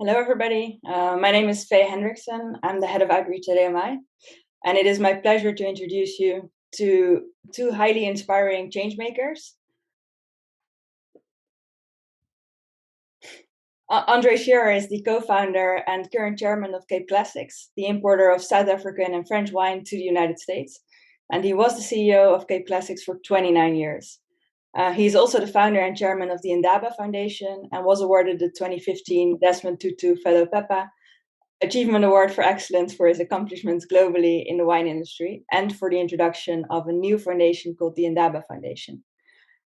Hello, everybody. My name is Faye Hendrickson. I'm the head of outreach at AMI, and it is my pleasure to introduce you to two highly inspiring changemakers. Andre Shearer is the co-founder and current chairman of Cape Classics, the importer of South African and French wine to the United States, and he was the CEO of Cape Classics for 29 years. He's also the founder and chairman of the Indaba Foundation and was awarded the 2015 Desmond Tutu Fellow PEPA Achievement Award for Excellence for his accomplishments globally in the wine industry and for the introduction of a new foundation called the Indaba Foundation.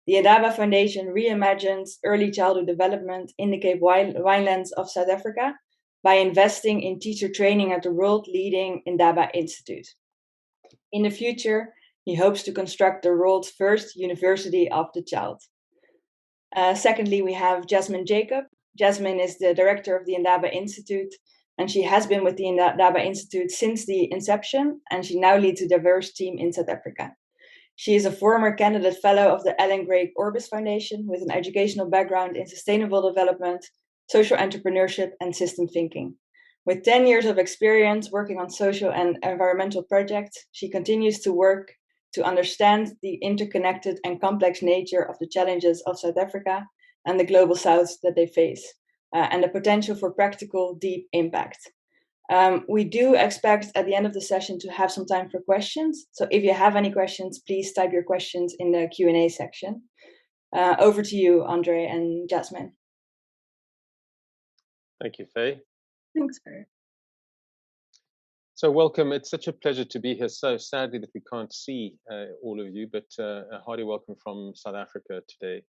The Indaba Foundation reimagines early childhood development in the Cape Winelands of South Africa by investing in teacher training at the world-leading Indaba Institute. In the future, he hopes to construct the world's first University of the Child. Secondly, we have Jasmine Jacob. Jasmine is the director of the Indaba Institute, and she has been with the Indaba Institute since the inception, and she now leads a diverse team in South Africa. She is a former candidate fellow of the Ellen Gray Orbis Foundation with an educational background in sustainable development, social entrepreneurship, and system thinking. With 10 years of experience working on social and environmental projects, she continues to work to understand the interconnected and complex nature of the challenges of South Africa and the global South that they face, and the potential for practical, deep impact. We do expect at the end of the session to have some time for questions. So if you have any questions, please type your questions in the Q&A section. Over to you, Andre and Jasmine. Thank you, Faye. Thanks, Faye. So welcome. It's such a pleasure to be here. So sadly that we can't see all of you, but a hearty welcome from South Africa today.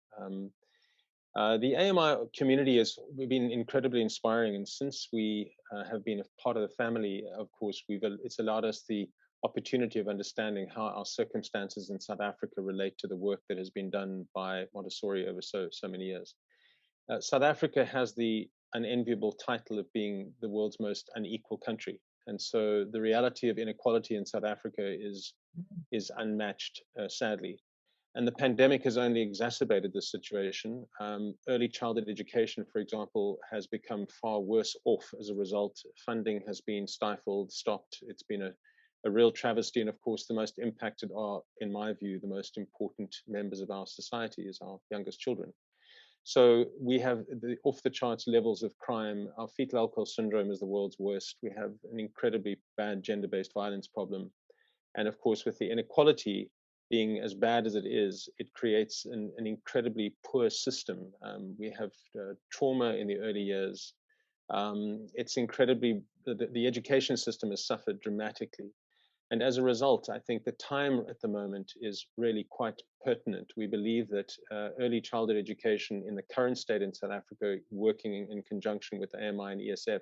The AMI community has been incredibly inspiring, and since we have been a part of the family, of course, it's allowed us the opportunity of understanding how our circumstances in South Africa relate to the work that has been done by Montessori over so many years. South Africa has the unenviable title of being the world's most unequal country. And so the reality of inequality in South Africa is unmatched, sadly. And the pandemic has only exacerbated this situation. Early childhood education, for example, has become far worse off as a result. Funding has been stifled, stopped. It's been a real travesty. And of course, the most impacted are, in my view, the most important members of our society is our youngest children. So we have the off-the-charts levels of crime. Our fetal alcohol syndrome is the world's worst. We have an incredibly bad gender-based violence problem. And of course, with the inequality being as bad as it is, it creates an incredibly poor system. We have trauma in the early years. It's incredibly, the education system has suffered dramatically. And as a result, I think the time at the moment is really quite pertinent. We believe that early childhood education in the current state in South Africa, working in conjunction with AMI and ESF,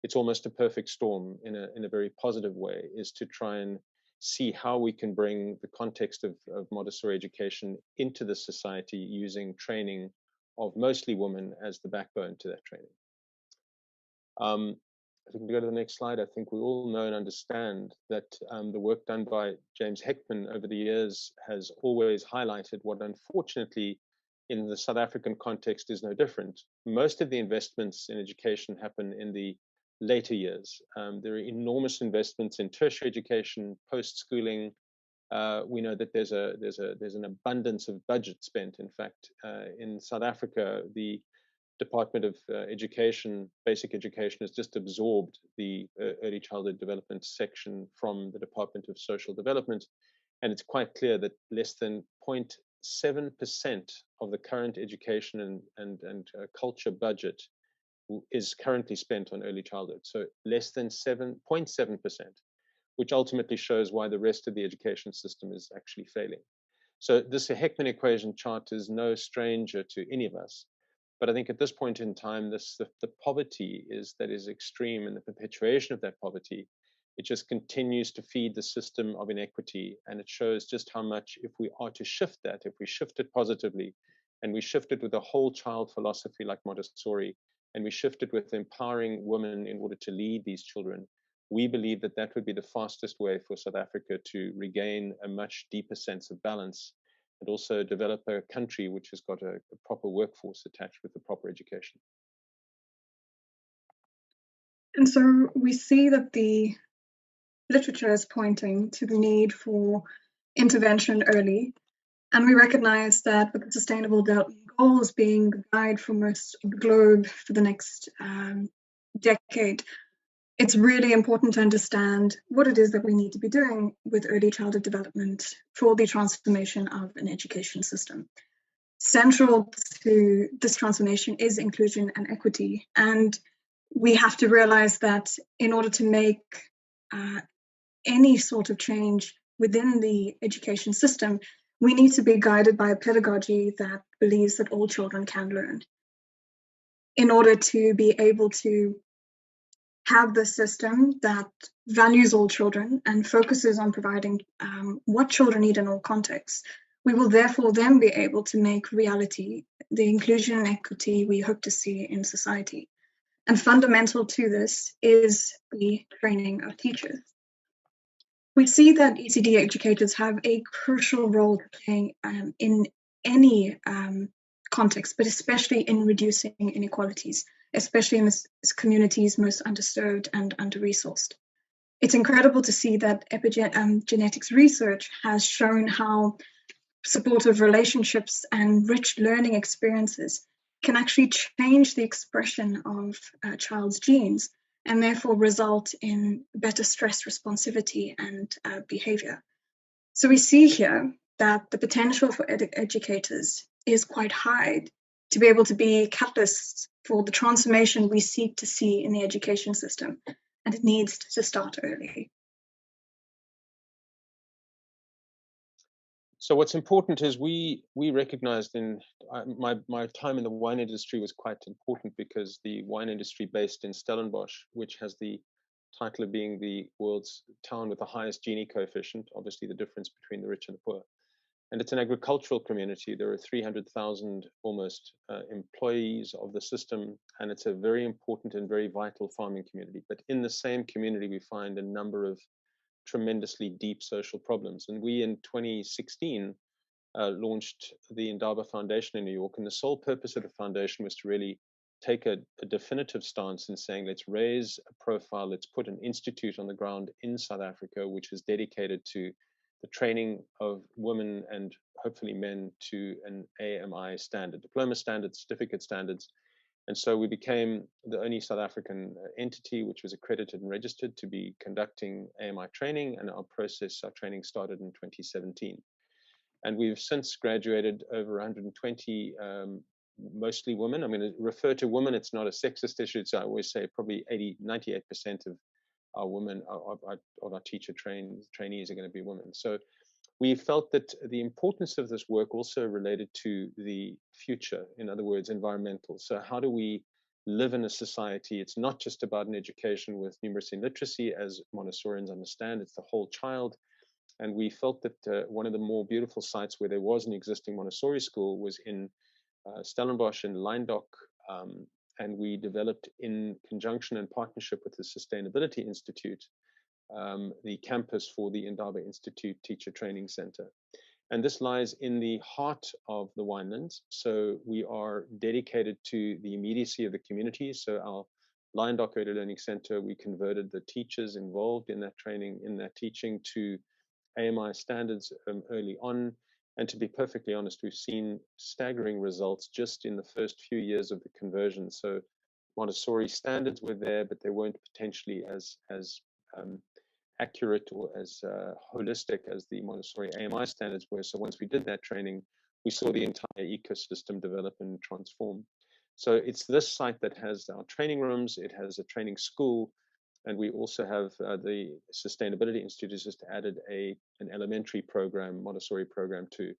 it's almost a perfect storm in a very positive way, is to try and see how we can bring the context of Montessori education into the society using training of mostly women as the backbone to that training. If we can go to the next slide, I think we all know and understand that the work done by James Heckman over the years has always highlighted what, unfortunately, in the South African context is no different. Most of the investments in education happen in the later years. There are enormous investments in tertiary education, post-schooling. We know that there's an abundance of budget spent. In fact, in South Africa, the Department of Education, Basic Education, has just absorbed the Early Childhood Development section from the Department of Social Development. And it's quite clear that less than 0.7% of the current education and culture budget is currently spent on early childhood. So less than 0.7%, which ultimately shows why the rest of the education system is actually failing. So this Heckman equation chart is no stranger to any of us. But I think at this point in time, the poverty is extreme, and the perpetuation of that poverty, it just continues to feed the system of inequity. And it shows just how much, if we are to shift that, if we shift it positively, and we shift it with a whole child philosophy like Montessori, and we shift it with empowering women in order to lead these children, we believe that that would be the fastest way for South Africa to regain a much deeper sense of balance, and also develop a country which has got a proper workforce attached with a proper education. And so we see that the literature is pointing to the need for intervention early. And we recognize that with the Sustainable Development Goals being the guide for most of the globe for the next decade, it's really important to understand what it is that we need to be doing with early childhood development for the transformation of an education system. Central to this transformation is inclusion and equity. And we have to realize that in order to make any sort of change within the education system, we need to be guided by a pedagogy that believes that all children can learn. In order to be able to have the system that values all children and focuses on providing what children need in all contexts, we will therefore then be able to make reality the inclusion and equity we hope to see in society. And fundamental to this is the training of teachers. We see that ECD educators have a crucial role to play in any context, but especially in reducing inequalities, especially in communities most underserved and under-resourced. It's incredible to see that epigenetics research has shown how supportive relationships and rich learning experiences can actually change the expression of a child's genes and therefore result in better stress responsivity and behavior. So we see here that the potential for educators is quite high to be able to be catalysts for the transformation we seek to see in the education system, and it needs to start early. So what's important is we recognized in my time in the wine industry was quite important, because the wine industry based in Stellenbosch, which has the title of being the world's town with the highest Gini coefficient, obviously the difference between the rich and the poor. And it's an agricultural community. There are 300,000 almost employees of the system, and it's a very important and very vital farming community. But in the same community, we find a number of tremendously deep social problems. And we in 2016 launched the Indaba Foundation in New York. And the sole purpose of the foundation was to really take a definitive stance in saying, let's raise a profile, let's put an institute on the ground in South Africa, which is dedicated to the training of women and hopefully men to an AMI standard, diploma standards, certificate standards. And so we became the only South African entity which was accredited and registered to be conducting AMI training, and our training started in 2017. And we've since graduated over 120, mostly women. I'm going to refer to women, it's not a sexist issue, so I always say probably 98% of our women, of our teacher trainees are going to be women. So we felt that the importance of this work also related to the future, in other words, environmental. So how do we live in a society? It's not just about an education with numeracy and literacy, as Montessorians understand, it's the whole child. And we felt that one of the more beautiful sites where there was an existing Montessori school was in Stellenbosch in Lyndoch, and we developed in conjunction and partnership with the Sustainability Institute the campus for the Indaba Institute Teacher Training Center. And this lies in the heart of the winelands. So we are dedicated to the immediacy of the community. So our Lyndoch Early Learning Center, we converted the teachers involved in that training, in that teaching, to AMI standards early on. And to be perfectly honest, we've seen staggering results just in the first few years of the conversion. So Montessori standards were there, but they weren't potentially as accurate or as holistic as the Montessori AMI standards were. So once we did that training, we saw the entire ecosystem develop and transform. So it's this site that has our training rooms, it has a training school, and we also have the Sustainability Institute has just added an elementary program, Montessori program too.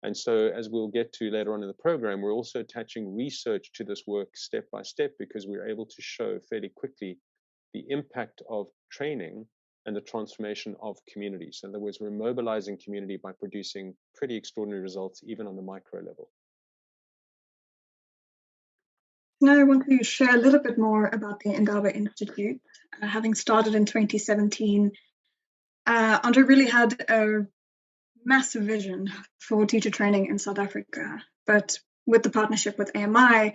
And so as we'll get to later on in the program, we're also attaching research to this work step by step, because we're able to show fairly quickly the impact of training and the transformation of communities. In other words, we're mobilizing community by producing pretty extraordinary results, even on the micro level. Now I want to share a little bit more about the Indaba Institute. Having started in 2017, Andre really had a massive vision for teacher training in South Africa. But with the partnership with AMI,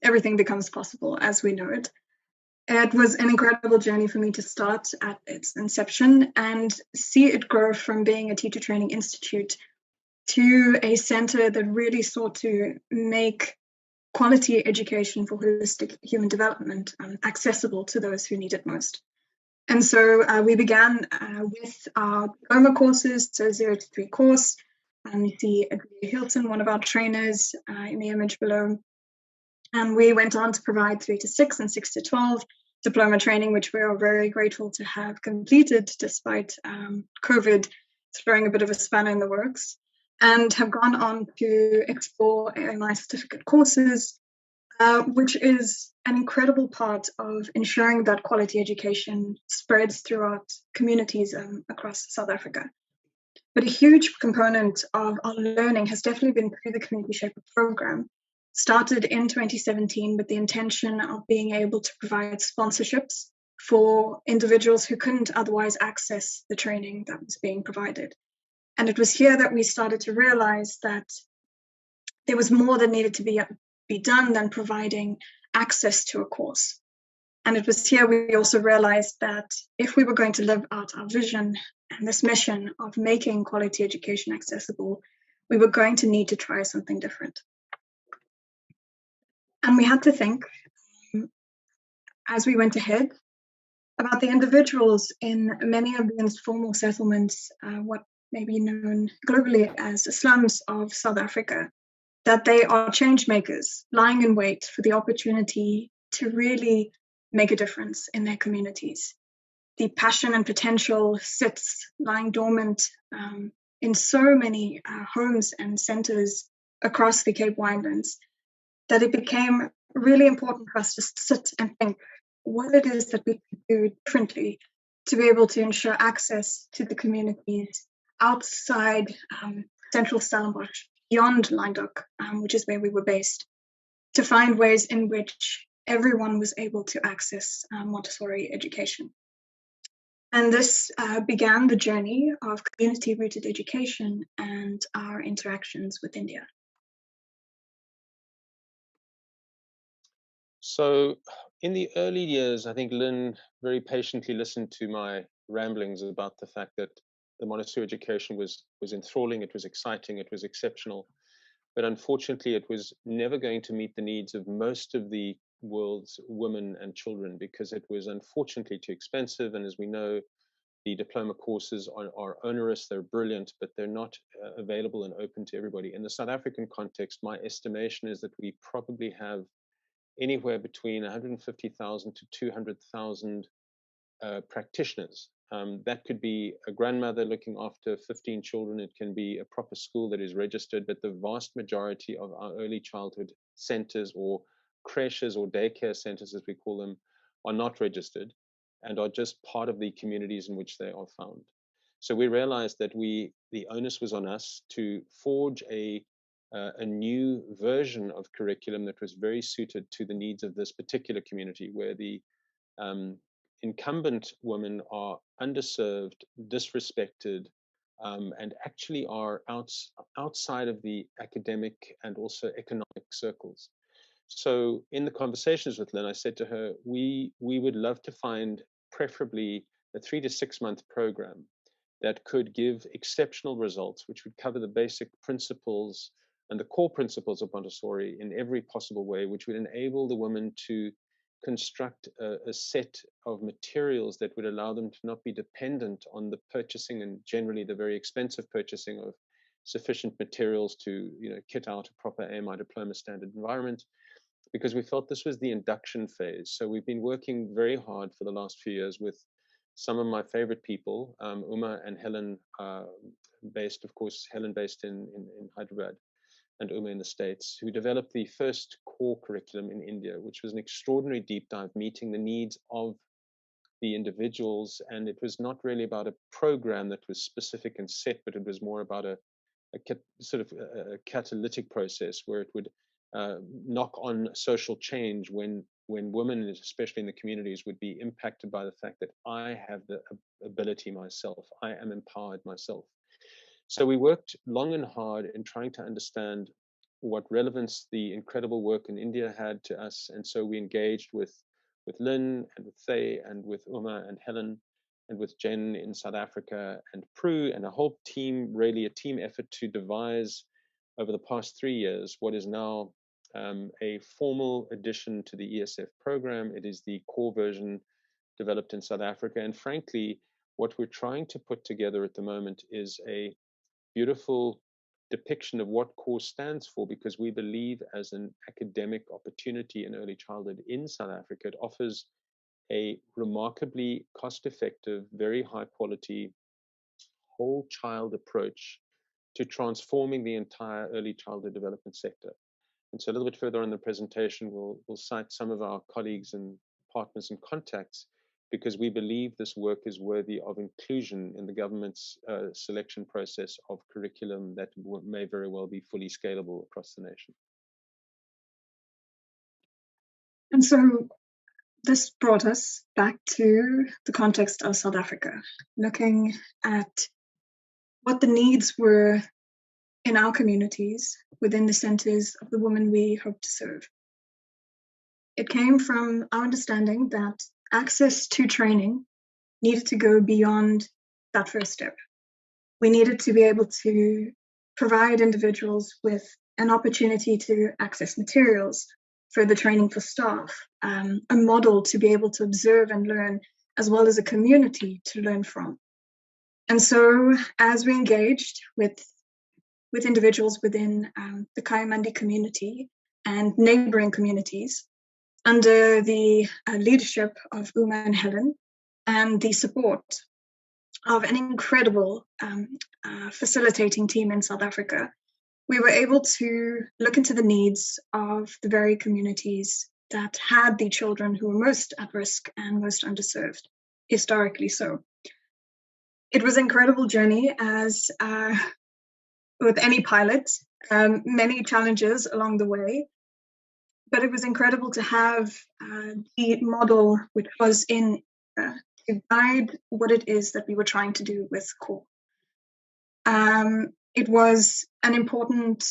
everything becomes possible as we know it. It was an incredible journey for me to start at its inception and see it grow from being a teacher training institute to a center that really sought to make quality education for holistic human development accessible to those who need it most. And so we began with our diploma courses, so 0 to 3 course. You see Agulia Hilton, one of our trainers, in the image below. And we went on to provide 3 to 6 and 6 to 12 diploma training, which we are very grateful to have completed despite COVID throwing a bit of a spanner in the works, and have gone on to explore AMI certificate courses, which is an incredible part of ensuring that quality education spreads throughout communities across South Africa. But a huge component of our learning has definitely been through the Community Shaper program. Started in 2017 with the intention of being able to provide sponsorships for individuals who couldn't otherwise access the training that was being provided. And it was here that we started to realize that there was more that needed to be done than providing access to a course. And it was here we also realized that if we were going to live out our vision and this mission of making quality education accessible, we were going to need to try something different. And we had to think, as we went ahead, about the individuals in many of the informal settlements, what may be known globally as the slums of South Africa, that they are change makers, lying in wait for the opportunity to really make a difference in their communities. The passion and potential sits lying dormant in so many homes and centers across the Cape Winelands that it became really important for us to sit and think what it is that we could do differently to be able to ensure access to the communities outside central Stellenbosch, beyond Lyndoch, which is where we were based, to find ways in which everyone was able to access Montessori education. And this began the journey of community-rooted education and our interactions with India. So in the early years, I think Lynn very patiently listened to my ramblings about the fact that the Montessori education was enthralling, it was exciting, it was exceptional. But unfortunately, it was never going to meet the needs of most of the world's women and children because it was unfortunately too expensive. And as we know, the diploma courses are onerous, they're brilliant, but they're not available and open to everybody. In the South African context, my estimation is that we probably have anywhere between 150,000 to 200,000 practitioners. That could be a grandmother looking after 15 children. It can be a proper school that is registered, but the vast majority of our early childhood centers or creches or daycare centers, as we call them, are not registered and are just part of the communities in which they are found. So we realized that the onus was on us to forge a new version of curriculum that was very suited to the needs of this particular community, where the incumbent women are underserved, disrespected, and actually are outside of the academic and also economic circles. So in the conversations with Lynn, I said to her, we would love to find preferably a 3 to 6 month program that could give exceptional results, which would cover the basic principles and the core principles of Montessori in every possible way, which would enable the women to construct a set of materials that would allow them to not be dependent on the purchasing and generally the very expensive purchasing of sufficient materials to kit out a proper AMI diploma standard environment, because we felt this was the induction phase. So we've been working very hard for the last few years with some of my favorite people, Uma and Helen, based in Hyderabad, and Uma in the States, who developed the first core curriculum in India, which was an extraordinary deep dive, meeting the needs of the individuals. And it was not really about a program that was specific and set, but it was more about a catalytic process where it would knock on social change when women, especially in the communities, would be impacted by the fact that I have the ability myself, I am empowered myself. So we worked long and hard in trying to understand what relevance the incredible work in India had to us. And so we engaged with with Lynn and with Thay and with Uma and Helen and with Jen in South Africa and Prue and a whole team, really a team effort to devise over the past 3 years what is now a formal addition to the ESF program. It is the core version developed in South Africa. And frankly, what we're trying to put together at the moment is a beautiful depiction of what core stands for, because we believe as an academic opportunity in early childhood in South Africa, it offers a remarkably cost-effective, very high-quality, whole child approach to transforming the entire early childhood development sector. And so a little bit further on in the presentation, we'll cite some of our colleagues and partners and contacts, because we believe this work is worthy of inclusion in the government's selection process of curriculum that may very well be fully scalable across the nation. And so this brought us back to the context of South Africa, looking at what the needs were in our communities within the centers of the women we hope to serve. It came from our understanding that access to training needed to go beyond that first step. We needed to be able to provide individuals with an opportunity to access materials, further training for staff, a model to be able to observe and learn, as well as a community to learn from. And so as we engaged with individuals within the Kayamandi community and neighboring communities, under the leadership of Uma and Helen, and the support of an incredible facilitating team in South Africa, we were able to look into the needs of the very communities that had the children who were most at risk and most underserved, historically so. It was an incredible journey, as with any pilot, many challenges along the way, but it was incredible to have the model which was in to guide what it is that we were trying to do with CORE. It was an important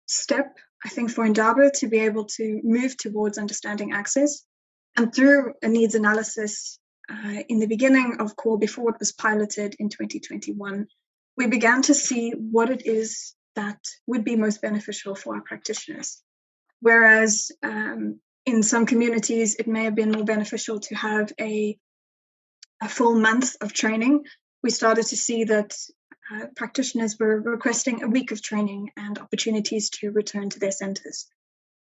step, I think, for Indaba to be able to move towards understanding access. And through a needs analysis in the beginning of CORE, before it was piloted in 2021, we began to see what it is that would be most beneficial for our practitioners. Whereas in some communities, it may have been more beneficial to have a full month of training, we started to see that practitioners were requesting a week of training and opportunities to return to their centers.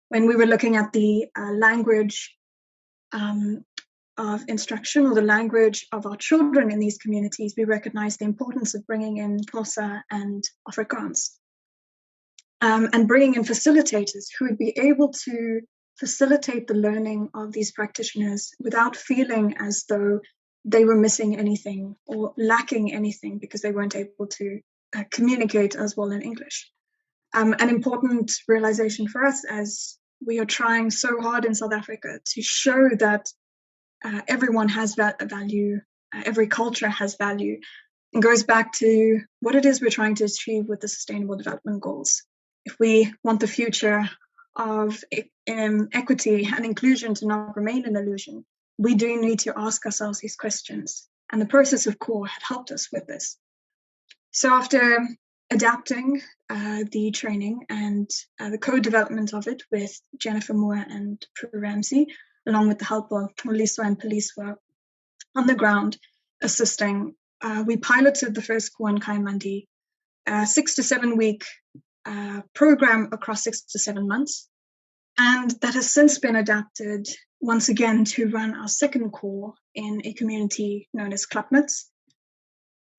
When we were looking at the language of instruction, or the language of our children in these communities, we recognized the importance of bringing in Xhosa and Afrikaans, and bringing in facilitators who would be able to facilitate the learning of these practitioners without feeling as though they were missing anything or lacking anything because they weren't able to communicate as well in English. An important realization for us, as we are trying so hard in South Africa to show that everyone has value, every culture has value, and goes back to what it is we're trying to achieve with the Sustainable Development Goals. If we want the future of equity and inclusion to not remain an illusion, we do need to ask ourselves these questions. And the process of CORE had helped us with this. So after adapting the training and the co-development of it with Jennifer Moore and Prue Ramsey, along with the help of Moliswa and Poliswa on the ground assisting, we piloted the first CORE in Kayamandi, 6 to 7 week program across 6 to 7 months. And that has since been adapted once again to run our second CORE in a community known as Klapmuts.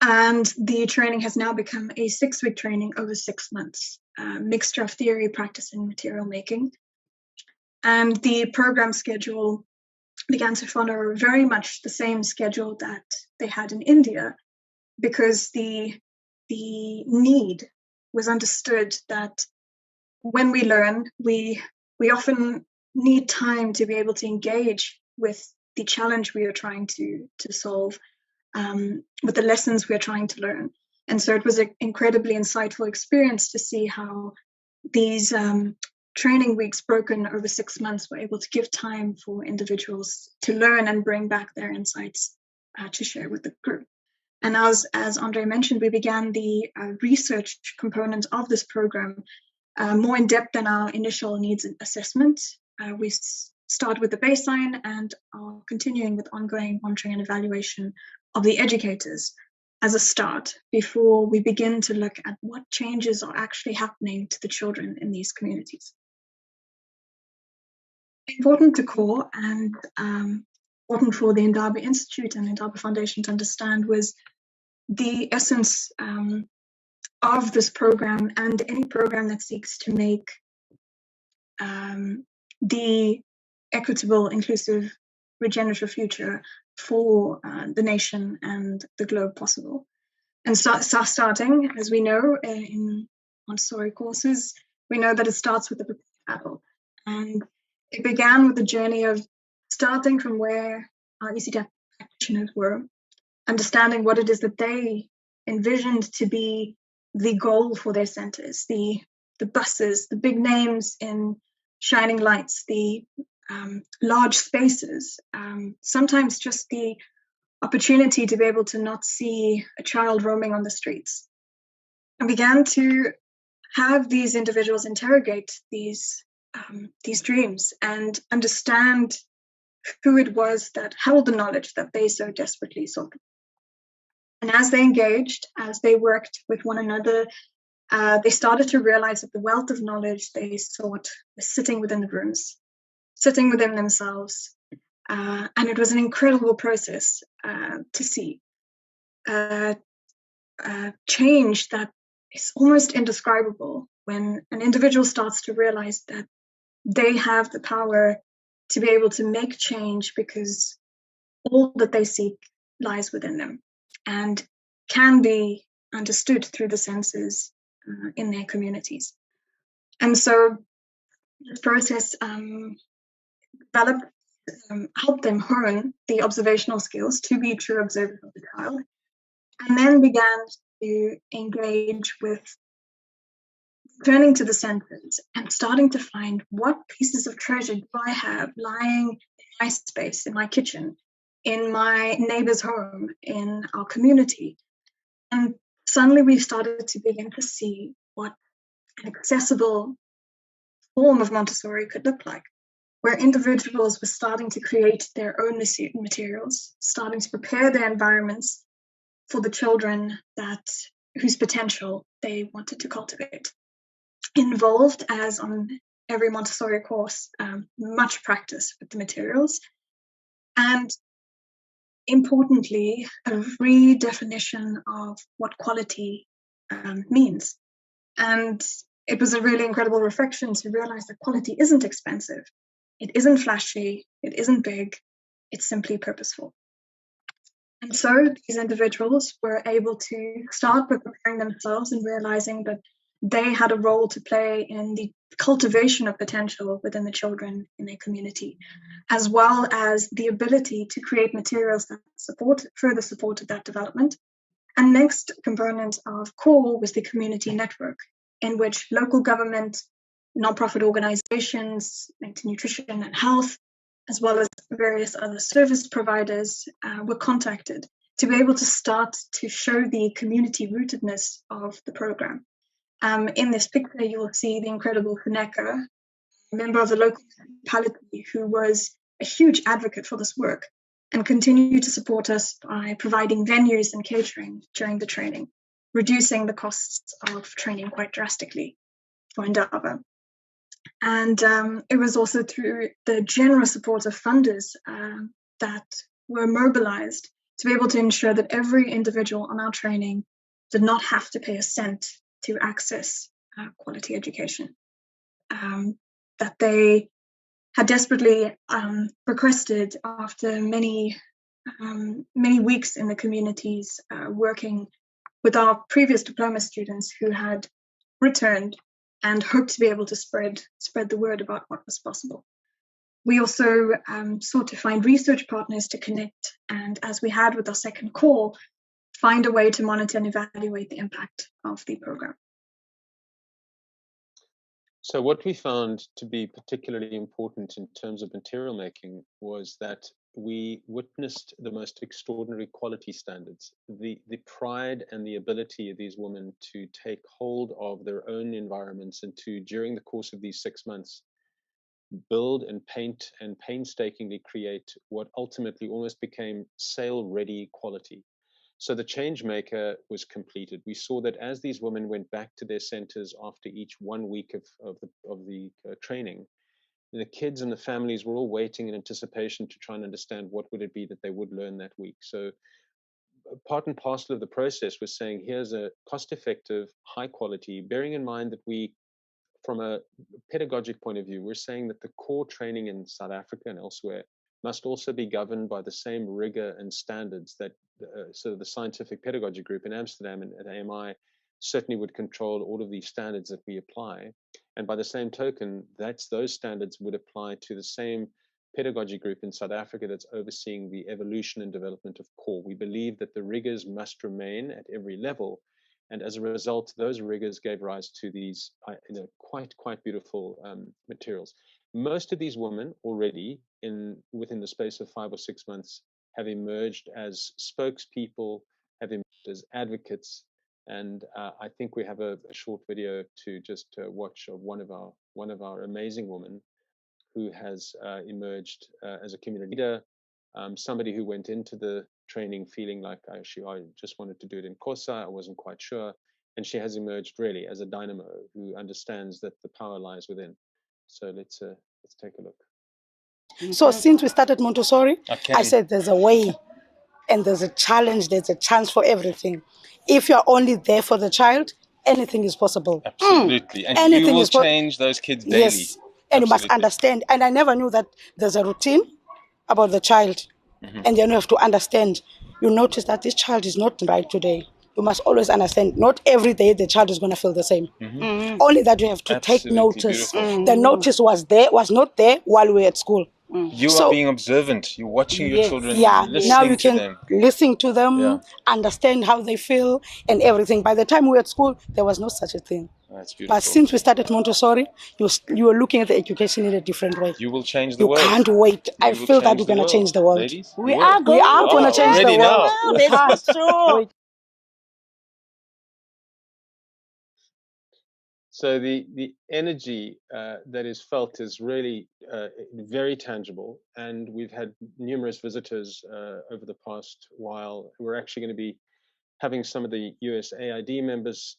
And the training has now become a 6-week training over 6 months, a mixture of theory, practice, and material making. And the program schedule began to follow very much the same schedule that they had in India, because the need was understood that when we learn, we often need time to be able to engage with the challenge we are trying to solve, with the lessons we're trying to learn. And so it was an incredibly insightful experience to see how these training weeks broken over 6 months were able to give time for individuals to learn and bring back their insights to share with the group. And as Andre mentioned, we began the research component of this program more in depth than our initial needs assessment. We start with the baseline and are continuing with ongoing monitoring and evaluation of the educators as a start before we begin to look at what changes are actually happening to the children in these communities. Important to core and important for the Indaba Institute and Indaba Foundation to understand was the essence of this program and any program that seeks to make the equitable, inclusive, regenerative future for the nation and the globe possible. And starting, as we know in Montessori courses, we know that it starts with the adult. And it began with the journey of starting from where our ECT practitioners were, understanding what it is that they envisioned to be the goal for their centers, the buses, the big names in shining lights, the large spaces, sometimes just the opportunity to be able to not see a child roaming on the streets. And began to have these individuals interrogate these dreams and understand who it was that held the knowledge that they so desperately sought. And as they engaged, as they worked with one another, they started to realize that the wealth of knowledge they sought was sitting within the rooms, sitting within themselves. And it was an incredible process to see change that is almost indescribable when an individual starts to realize that they have the power to be able to make change because all that they seek lies within them and can be understood through the senses in their communities. And so this process developed, helped them hone the observational skills to be true observers of the child, and then began to engage with turning to the senses and starting to find what pieces of treasure do I have lying in my space, in my kitchen, in my neighbor's home, in our community. And suddenly we started to begin to see what an accessible form of Montessori could look like, where individuals were starting to create their own materials, starting to prepare their environments for the children whose potential they wanted to cultivate. Involved, as on every Montessori course, much practice with the materials, and importantly, a redefinition of what quality means. And it was a really incredible reflection to realize that quality isn't expensive, it isn't flashy, it isn't big, it's simply purposeful. And so these individuals were able to start by preparing themselves and realizing that they had a role to play in the cultivation of potential within the children in their community, as well as the ability to create materials that further supported that development. And next component of core was the community network, in which local government, nonprofit organizations linked to nutrition and health, as well as various other service providers were contacted to be able to start to show the community rootedness of the program. In this picture, you will see the incredible Funeka, a member of the local municipality who was a huge advocate for this work and continued to support us by providing venues and catering during the training, reducing the costs of training quite drastically for Indaba. And it was also through the generous support of funders that were mobilized to be able to ensure that every individual on our training did not have to pay a cent to access quality education, that they had desperately requested after many weeks in the communities working with our previous diploma students who had returned and hoped to be able to spread the word about what was possible. We also sought to find research partners to connect, and as we had with our second call, find a way to monitor and evaluate the impact of the program. So what we found to be particularly important in terms of material making was that we witnessed the most extraordinary quality standards, the pride and the ability of these women to take hold of their own environments and to, during the course of these 6 months, build and paint and painstakingly create what ultimately almost became sale-ready quality. So the change maker was completed. We saw that as these women went back to their centers after each 1 week of the training, the kids and the families were all waiting in anticipation to try and understand what would it be that they would learn that week. So part and parcel of the process was saying, here's a cost-effective, high quality, bearing in mind that we, from a pedagogic point of view, we're saying that the core training in South Africa and elsewhere must also be governed by the same rigor and standards that so the scientific pedagogy group in Amsterdam and at AMI certainly would control all of these standards that we apply. And by the same token, those standards would apply to the same pedagogy group in South Africa that's overseeing the evolution and development of core. We believe that the rigors must remain at every level. And as a result, those rigors gave rise to these quite beautiful materials. Most of these women already, within the space of 5 or 6 months, have emerged as spokespeople, have emerged as advocates. And I think we have a short video to just watch of one of our amazing women who has emerged as a community leader, somebody who went into the training feeling like I just wanted to do it in Xhosa, I wasn't quite sure. And she has emerged really as a dynamo who understands that the power lies within. So let's take a look. So since we started Montessori, I said there's a way and there's a challenge, there's a chance for everything. If you're only there for the child, anything is possible. Absolutely. And anything you will is change those kids daily. Yes. And you must understand. And I never knew that there's a routine about the child. And then you have to understand. You notice that this child is not right today. You must always understand, not every day the child is going to feel the same. Only that you have to take notice. The notice was not there while we were at school. You are being observant. You're watching your children. Yeah, now you can to them. listen to them, understand how they feel and everything. By the time we were at school, there was no such a thing. That's beautiful. But since we started Montessori, you are looking at the education in a different way. You will change the world. You can't wait. I feel that we're going to change the world. Ladies, We are going to change the world. That's for sure. So the energy that is felt is really very tangible, and we've had numerous visitors over the past while. We're actually going to be having some of the USAID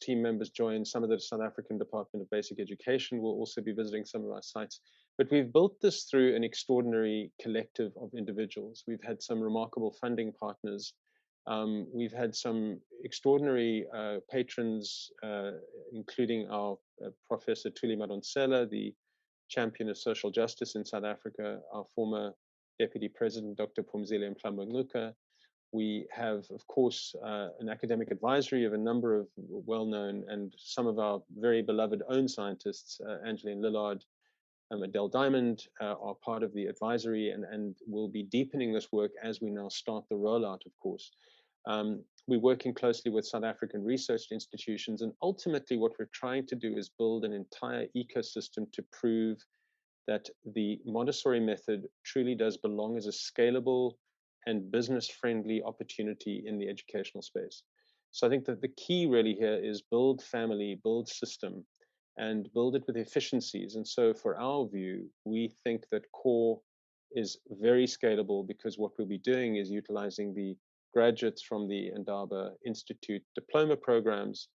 team members join. Some of the South African Department of Basic Education will also be visiting some of our sites. But we've built this through an extraordinary collective of individuals. We've had some remarkable funding partners. We've had some extraordinary patrons, including our Professor Thuli Madonsela, the champion of social justice in South Africa, our former Deputy President, Dr. Phumzile Mlambo-Ngcuka. We have, of course, an academic advisory of a number of well-known and some of our very beloved own scientists, Angeline Lillard, Adele Diamond, are part of the advisory, and will be deepening this work as we now start the rollout, of course. We're working closely with South African research institutions, and ultimately what we're trying to do is build an entire ecosystem to prove that the Montessori method truly does belong as a scalable and business-friendly opportunity in the educational space. So I think that the key really here is build family, build system, and build it with efficiencies. And so for our view, we think that core is very scalable, because what we'll be doing is utilizing the graduates from the Indaba Institute diploma programs.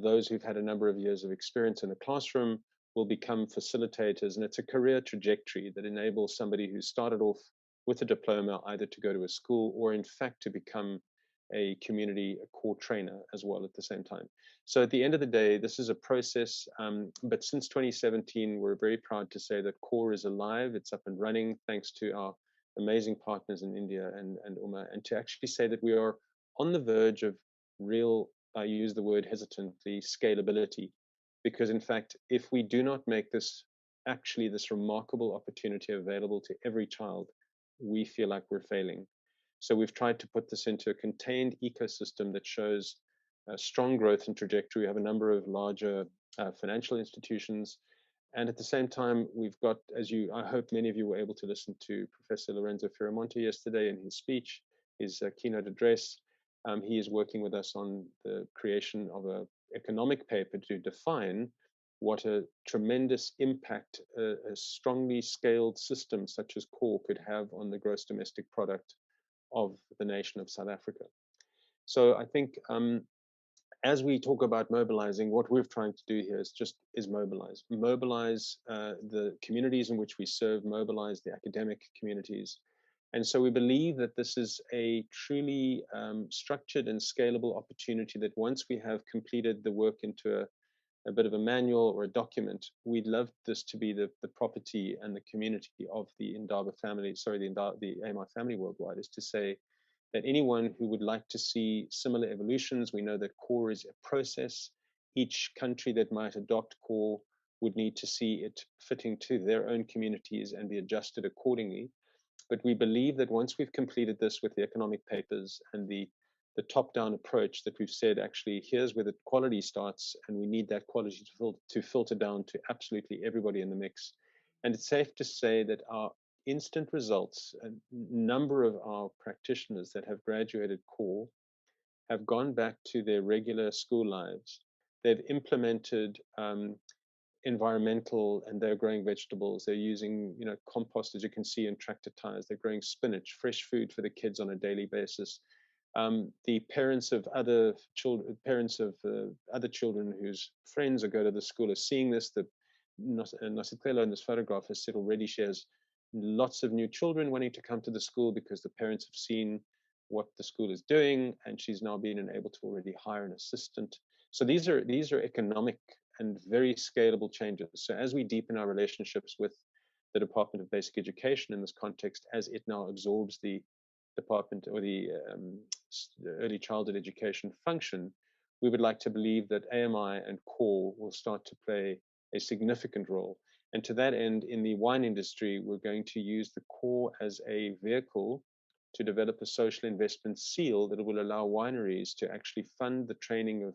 Those who've had a number of years of experience in the classroom will become facilitators, and it's a career trajectory that enables somebody who started off with a diploma either to go to a school or in fact to become a core trainer as well at the same time. So at the end of the day, this is a process, but since 2017, we're very proud to say that core is alive, it's up and running, thanks to our amazing partners in India and UMA, and to actually say that we are on the verge of real, I use the word hesitantly, scalability. Because in fact, if we do not make this remarkable opportunity available to every child, we feel like we're failing. So we've tried to put this into a contained ecosystem that shows strong growth and trajectory. We have a number of larger financial institutions, And at the same time, we've got, I hope many of you were able to listen to Professor Lorenzo Firamonte yesterday in his speech, his keynote address. He is working with us on the creation of an economic paper to define what a tremendous impact a strongly scaled system such as core could have on the gross domestic product of the nation of South Africa. So I think as we talk about mobilizing, what we're trying to do here is mobilize the communities in which we serve, mobilize the academic communities. And so we believe that this is a truly structured and scalable opportunity that once we have completed the work into a bit of a manual or a document, we'd love this to be the property and the community of the Indaba family, the AMI family worldwide, is to say that anyone who would like to see similar evolutions, we know that core is a process. Each country that might adopt core would need to see it fitting to their own communities and be adjusted accordingly. But we believe that once we've completed this with the economic papers and the top-down approach that we've said, actually, here's where the quality starts, and we need that quality to filter down to absolutely everybody in the mix. And it's safe to say that our instant results, a number of our practitioners that have graduated core have gone back to their regular school lives. They've implemented environmental, and they're growing vegetables. They're using, compost, as you can see, in tractor tires. They're growing spinach, fresh food for the kids on a daily basis. The parents of other children, whose friends go to the school, are seeing this. The Nositelo in this photograph has said already she has lots of new children wanting to come to the school because the parents have seen what the school is doing, and she's now been able to already hire an assistant. So these are economic and very scalable changes. So as we deepen our relationships with the Department of Basic Education in this context, as it now absorbs the department or the early childhood education function, we would like to believe that AMI and core will start to play a significant role. And to that end, in the wine industry, we're going to use the core as a vehicle to develop a social investment seal that will allow wineries to actually fund the training of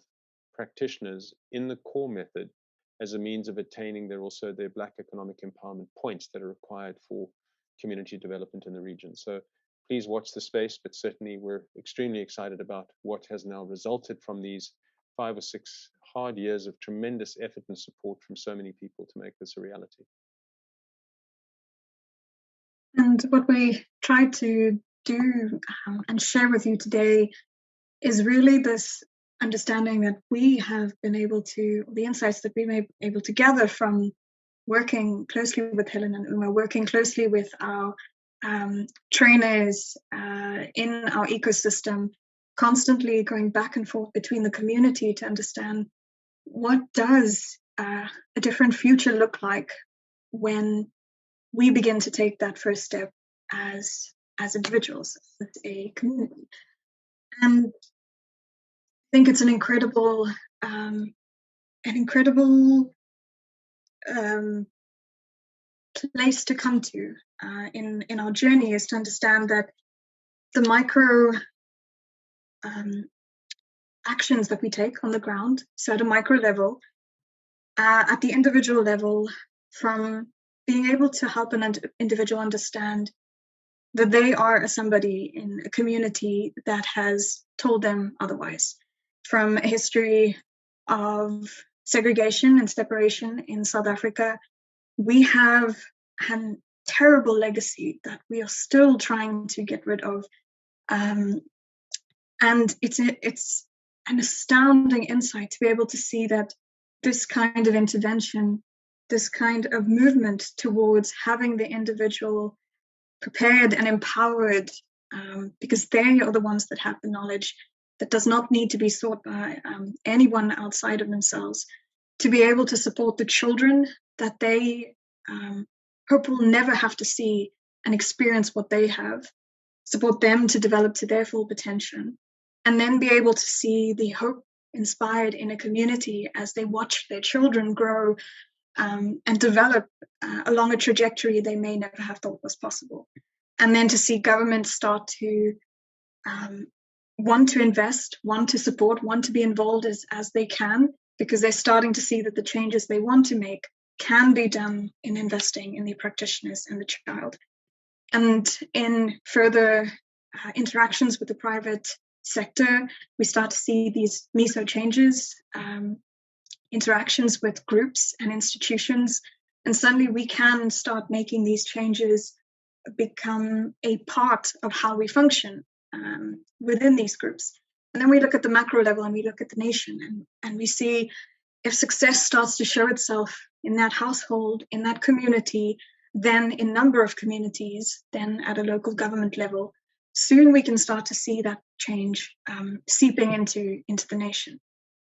practitioners in the core method as a means of attaining their Black economic empowerment points that are required for community development in the region. So please watch the space, but certainly we're extremely excited about what has now resulted from these 5 or 6 hard years of tremendous effort and support from so many people to make this a reality. And what we try to do and share with you today is really this understanding that we have been able to, the insights that we may be able to gather from working closely with Helen and Uma, working closely with our trainers in our ecosystem, constantly going back and forth between the community to understand what does a different future look like when we begin to take that first step as individuals, as a community. And I think it's an incredible place to come to in our journey, is to understand that the micro actions that we take on the ground, so at a micro level, at the individual level, from being able to help an individual understand that they are somebody in a community that has told them otherwise, from a history of segregation and separation in South Africa. We have a terrible legacy that we are still trying to get rid of. And it's an astounding insight to be able to see that this kind of intervention, this kind of movement towards having the individual prepared and empowered, because they are the ones that have the knowledge that does not need to be sought by anyone outside of themselves, to be able to support the children that they hope will never have to see and experience what they have, support them to develop to their full potential, and then be able to see the hope inspired in a community as they watch their children grow and develop along a trajectory they may never have thought was possible. And then to see governments start to want to invest, want to support, want to be involved as they can, because they're starting to see that the changes they want to make can be done in investing in the practitioners and the child. And in further interactions with the private sector, we start to see these meso changes, interactions with groups and institutions, and suddenly we can start making these changes become a part of how we function within these groups. And then we look at the macro level and we look at the nation, and we see if success starts to show itself in that household, in that community, then in number of communities, then at a local government level, soon we can start to see that change seeping into the nation.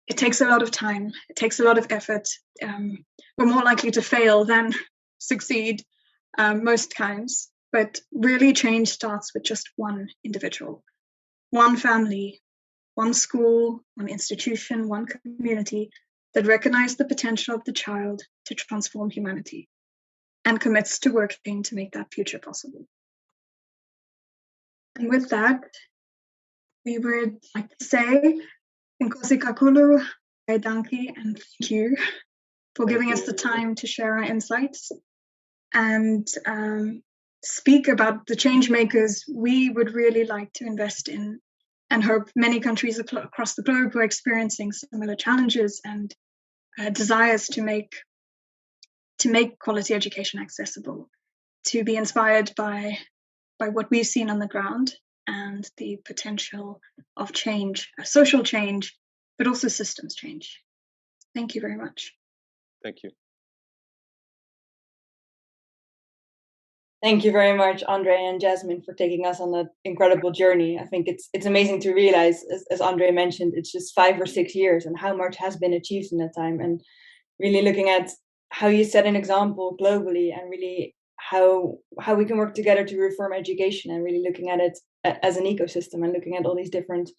It takes a lot of time, it takes a lot of effort. We're more likely to fail than succeed most times, but really change starts with just one individual, one family, one school, one institution, one community that recognize the potential of the child to transform humanity and commits to working to make that future possible. And with that, we would like to say, Nkosi Kakhulu, Danki, and thank you for giving us the time to share our insights and speak about the change makers we would really like to invest in, and hope many countries across the globe who are experiencing similar challenges and desires to make quality education accessible, to be inspired by what we've seen on the ground and the potential of change, social change, but also systems change. Thank you very much. Thank you. Thank you very much, Andre and Jasmine, for taking us on that incredible journey. I think it's amazing to realize, as Andre mentioned, it's just 5 or 6 years and how much has been achieved in that time. And really looking at how you set an example globally and really how we can work together to reform education, and really looking at it as an ecosystem and looking at all these different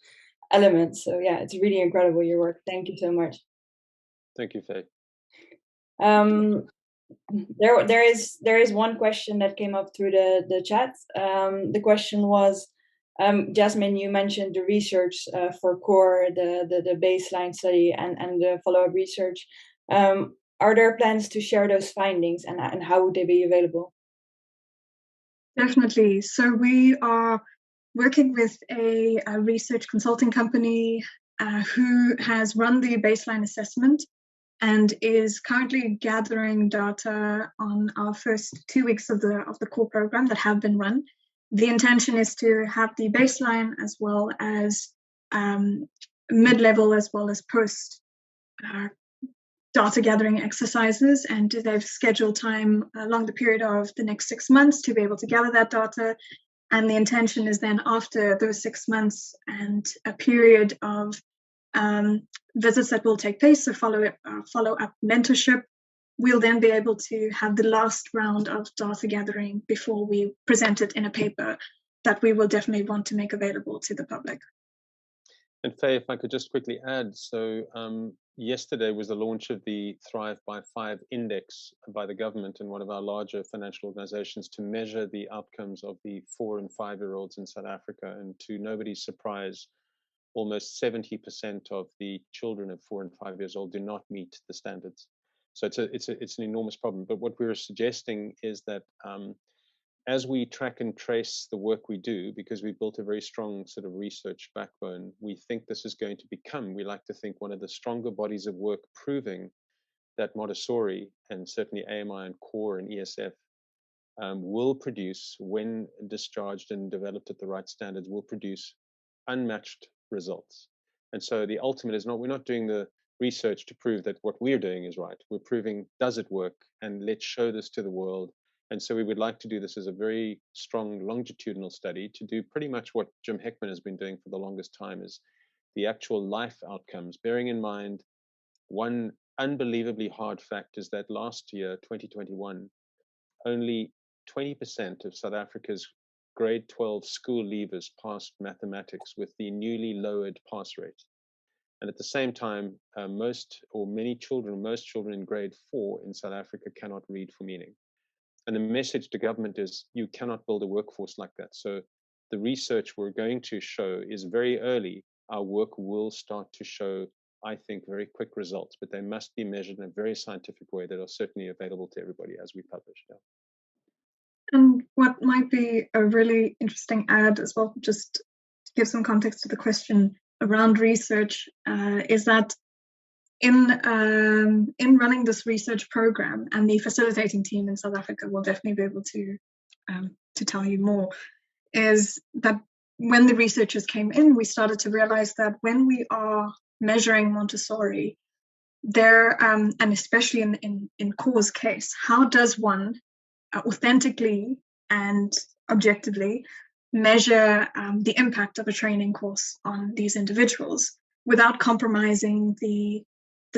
elements. So yeah, it's really incredible, your work. Thank you so much. Thank you, Faye. There is one question that came up through the chat. The question was, Jasmine, you mentioned the research for CORE, the baseline study and the follow-up research. Are there plans to share those findings, and how would they be available? Definitely. So we are working with a research consulting company who has run the baseline assessment and is currently gathering data on our first 2 weeks of the core program that have been run. The intention is to have the baseline as well as mid-level as well as post data gathering exercises, and they've scheduled time along the period of the next 6 months to be able to gather that data. And the intention is then after those 6 months and a period of visits that will take place, so follow-up mentorship, we'll then be able to have the last round of data gathering before we present it in a paper that we will definitely want to make available to the public. And Faye, if I could just quickly add, so yesterday was the launch of the Thrive by 5 index by the government and one of our larger financial organizations to measure the outcomes of the 4 and 5-year-olds in South Africa. And to nobody's surprise, almost 70% of the children of 4 and 5 years old do not meet the standards. So it's an enormous problem. But what we're suggesting is that as we track and trace the work we do, because we've built a very strong sort of research backbone, we think this is going to become, we like to think, one of the stronger bodies of work proving that Montessori and certainly AMI and CORE and ESF will produce, when discharged and developed at the right standards, will produce unmatched results. And so the ultimate is we're not doing the research to prove that what we're doing is right. We're proving, does it work? And let's show this to the world. And so we would like to do this as a very strong longitudinal study to do pretty much what Jim Heckman has been doing for the longest time, is the actual life outcomes, bearing in mind one unbelievably hard fact is that last year, 2021, only 20% of South Africa's grade 12 school leavers passed mathematics with the newly lowered pass rate. And at the same time, most children in grade 4 in South Africa cannot read for meaning. And the message to government is you cannot build a workforce like that. So the research we're going to show is very early. Our work will start to show I think, very quick results, but they must be measured in a very scientific way that are certainly available to everybody as we publish. Yeah. And what might be a really interesting add as well, just to give some context to the question around research, is that in running this research program, and the facilitating team in South Africa will definitely be able to tell you more, is that when the researchers came in, we started to realize that when we are measuring Montessori, there, and especially in Cor's case, how does one authentically and objectively measure the impact of a training course on these individuals without compromising the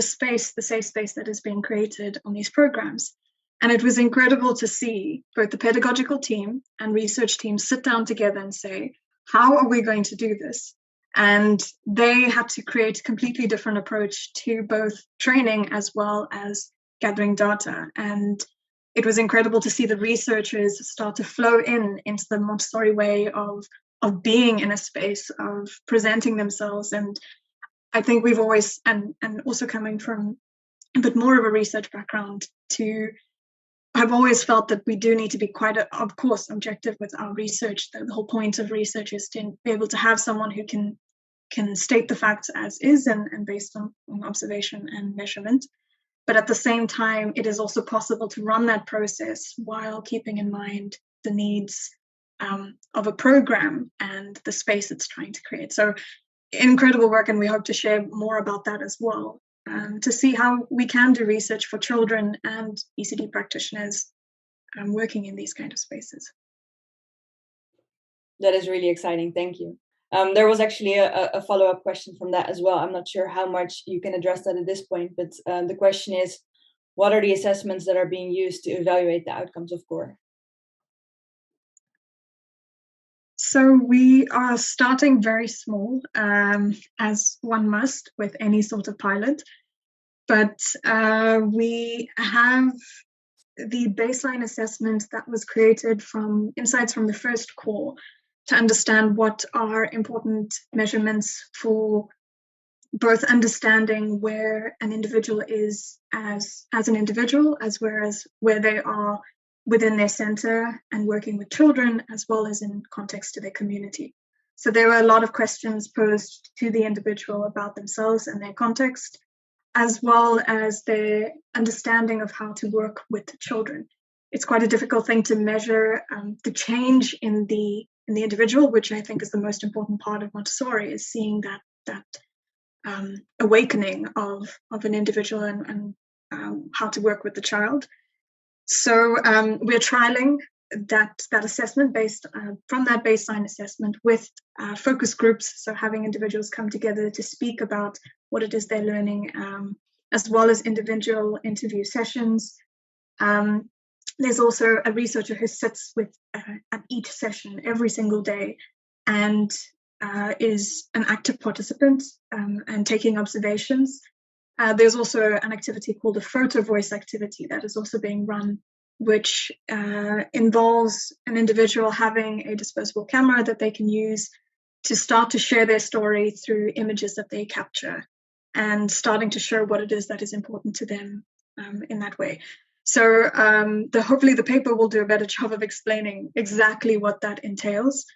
safe space that is being created on these programs? And it was incredible to see both the pedagogical team and research team sit down together and say, how are we going to do this? And they had to create a completely different approach to both training as well as gathering data. And it was incredible to see the researchers start to flow into the Montessori way of being in a space, of presenting themselves. And I think we've always, and also coming from a bit more of a research background, I've always felt that we do need to be quite, of course, objective with our research. The whole point of research is to be able to have someone who can state the facts as is and based on observation and measurement. But at the same time, it is also possible to run that process while keeping in mind the needs of a program and the space it's trying to create. So incredible work, and we hope to share more about that as well, to see how we can do research for children and ECD practitioners working in these kind of spaces. That is really exciting. Thank you. There was actually a follow-up question from that as well. I'm not sure how much you can address that at this point, but the question is, what are the assessments that are being used to evaluate the outcomes of CORE? So we are starting very small, as one must with any sort of pilot, but we have the baseline assessment that was created from insights from the first CORE to understand what are important measurements for both understanding where an individual is as an individual, as well as where they are within their center and working with children, as well as in context to their community. So there were a lot of questions posed to the individual about themselves and their context, as well as their understanding of how to work with children. It's quite a difficult thing to measure the change in the individual, which I think is the most important part of Montessori, is seeing that awakening of an individual and how to work with the child. So we're trialing that assessment based from that baseline assessment with focus groups, so having individuals come together to speak about what it is they're learning, as well as individual interview sessions. There's also a researcher who sits with at each session every single day and is an active participant and taking observations. There's also an activity called a Photovoice Activity that is also being run, which involves an individual having a disposable camera that they can use to start to share their story through images that they capture and starting to show what it is that is important to them in that way. So hopefully the paper will do a better job of explaining exactly what that entails.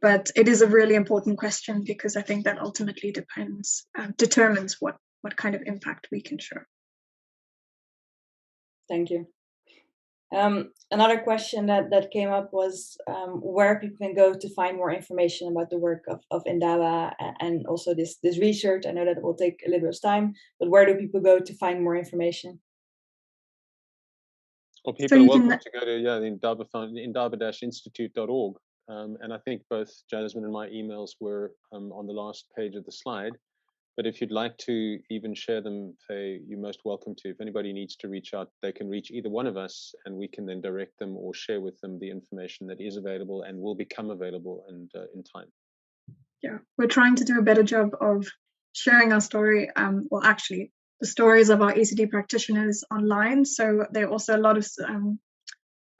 But it is a really important question because I think that ultimately determines what kind of impact we can show. Thank you. Another question that came up was where people can go to find more information about the work of Indaba and also this research. I know that it will take a little bit of time, but where do people go to find more information? Well, people are welcome to go to the indaba-institute.org. And I think both Jasmine and my emails were on the last page of the slide. But if you'd like to even share them, Faye, you're most welcome to. If anybody needs to reach out, they can reach either one of us, and we can then direct them or share with them the information that is available and will become available and in time. Yeah, we're trying to do a better job of sharing our story. Well, actually, the stories of our ECD practitioners online. So there are also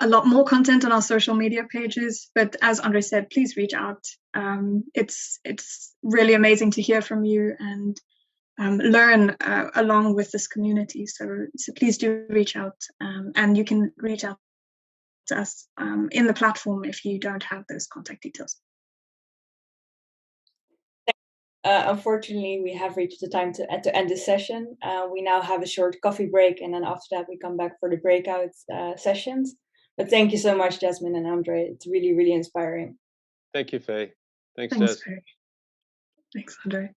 a lot more content on our social media pages. But as Andre said, please reach out. It's really amazing to hear from you, and learn along with this community. So please do reach out, and you can reach out to us in the platform if you don't have those contact details. Unfortunately, we have reached the time to end this session. We now have a short coffee break, and then after that we come back for the breakout sessions. But thank you so much, Jasmine and Andre. It's really, really inspiring. Thank you, Faye. Thanks, Thanks, Jazz. Faye. Thanks, Andre.